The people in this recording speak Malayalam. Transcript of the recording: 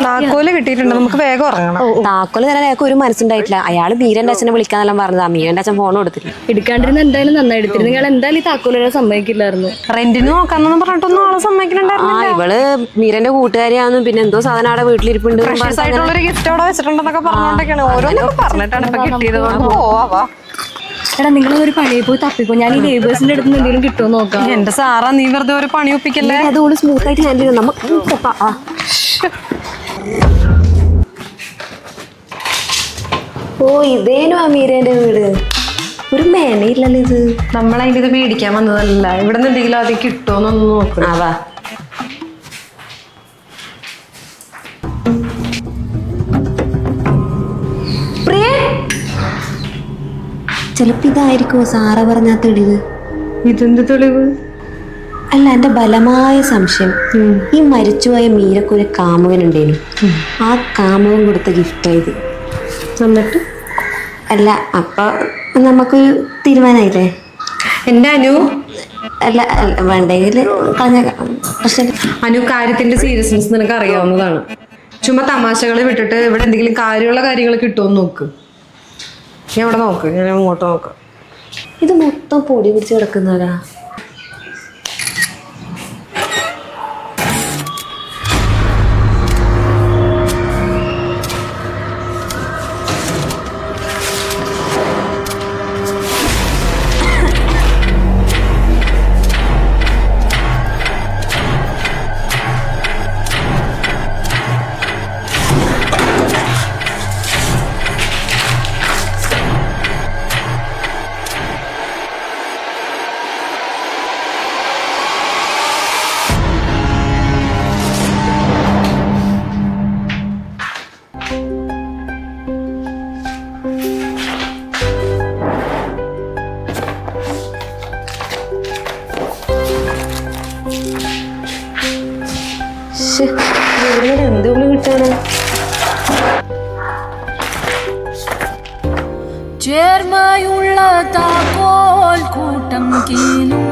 താക്കോല് കിട്ടിയിട്ടുണ്ട്, നമുക്ക് വേഗം ഇറങ്ങണം. താക്കോല് തരാൻ അയാൾക്ക് ഒരു മനസ്സുണ്ടായിട്ടില്ല. അയാൾ മീരന്റെ അച്ഛനെ വിളിക്കാന്നെല്ലാം പറഞ്ഞതാ. മീരന്റെ അച്ഛൻ ഫോൺ കൊടുത്തില്ല. എടുക്കാണ്ടിരുന്ന എന്തായാലും നന്നായി എടുത്തിരുന്നു. നിങ്ങൾ എന്തായാലും ഈ താക്കോല് സമ്മതിക്കില്ലായിരുന്നു. റെന്റിന് നോക്കാന്നൊന്നും പറഞ്ഞിട്ടൊന്നും ആളെ സമ്മതിക്കണ്ടായിരുന്നു. ഇവള് മീരന്റെ കൂട്ടുകാരിയാന്നും പിന്നെ എന്തോ സാധനം അവിടെ വീട്ടിലിരിപ്പുണ്ട്, ആയിട്ടുള്ളൊരു ഗിഫ്റ്റ് അവിടെ വെച്ചിട്ടുണ്ടെന്നൊക്കെ പറഞ്ഞോണ്ടൊക്കെയാണ് ഓരോന്നൊക്കെ പറഞ്ഞിട്ടാണ് ഇപ്പൊ കിട്ടിയത്. പോവാ. എടാ നിങ്ങളൊരു പണിയെ പോയി തപ്പിക്കോ. ഞാൻ ഈ ലേബേഴ്സിന്റെ അടുത്ത് എന്തെങ്കിലും കിട്ടുമോ നോക്കാം. എന്റെ സാറാ, നീ വെറുതെ ഒരു പണി ഒപ്പിക്കല്ലേ. അതുകൊണ്ട് സ്മൂത്ത് ആയിട്ട് ഹാൻഡിൽ ചെയ്യും. നമുക്ക് ഓ ഇതേനു ആ മീരന്റെ വീട്. ഒരു മേനയില്ലല്ലോ ഇത്. നമ്മളതിന്റെ ഇത് മേടിക്കാൻ വന്നതല്ല. ഇവിടെ നിന്ന് എന്തെങ്കിലും അത് കിട്ടുമോന്നൊന്നും നോക്കണം. വാ ചിലപ്പോ ഇതായിരിക്കുമോ സാറ പറഞ്ഞ തെളിവ്. ഇതെന്ത് തെളിവ്? അല്ല, എന്റെ ബലമായ സംശയം ഈ മരിച്ചുപോയ മീരക്കൊരു കാമുകനുണ്ടേനു. ആ കാമുകൻ കൊടുത്ത ഗിഫ്റ്റ് ഇത്. എന്നിട്ട് അല്ല അപ്പൊ നമുക്കൊരു തീരുമാനമായില്ലേ? എന്റെ അനു അല്ല വേണ്ടെങ്കിൽ കളഞ്ഞ പ്രശ്നം. അനു, കാര്യത്തിന്റെ സീരിയസ്നെസ് നിനക്ക് അറിയാവുന്നതാണ്. ചുമ്മാ തമാശകളെ വിട്ടിട്ട് ഇവിടെ എന്തെങ്കിലും കാര്യമുള്ള കാര്യങ്ങൾ കിട്ടുമെന്ന് നോക്ക്. ഞാൻ ഇവിടെ നോക്ക്, ഞാൻ അങ്ങോട്ട് നോക്കാം. ഇത് മൊത്തം പൊടി പിടിച്ച് കിടക്കുന്നവരാ. എന്തുകൊണ്ട് കിട്ടാണ്? ചേർമയുള്ള താക്കോൽ കൂട്ടം കീഴും